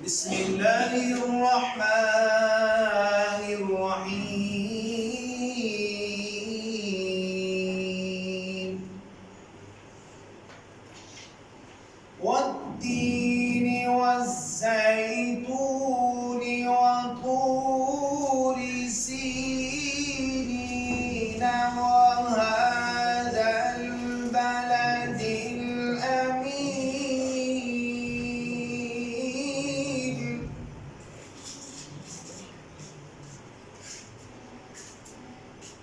بسم الله الرحمن الرحيم والتين والزيتون وطور سينين وهذا البلد الأمين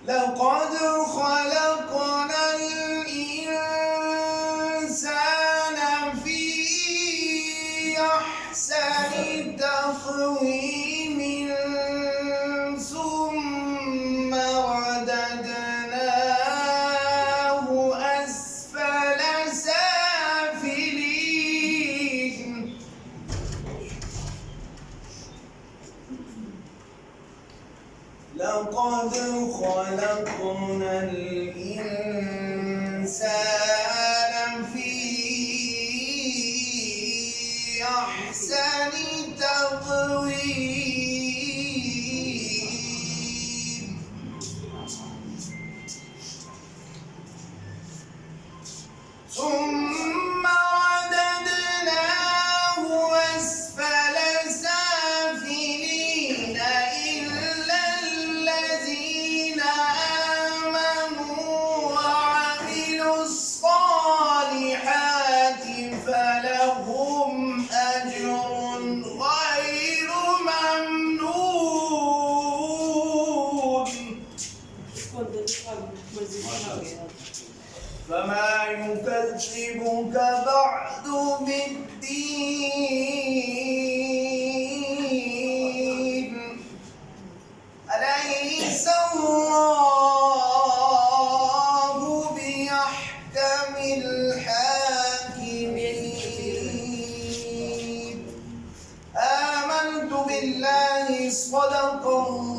لقد خلقنا الإنسان في أحسن تقويم ثم رددناه أسفل سافلين لقد خلقنا الإنسان في أحسن تقويم ثم رددناه أسفل سافلين إلا الذين آمنوا وعملوا الصالحات فلهم أجر غير ممنون فما يكذبك بعد بالدين أليس الله بأحكم الحاكمين آمنت بالله صدق الله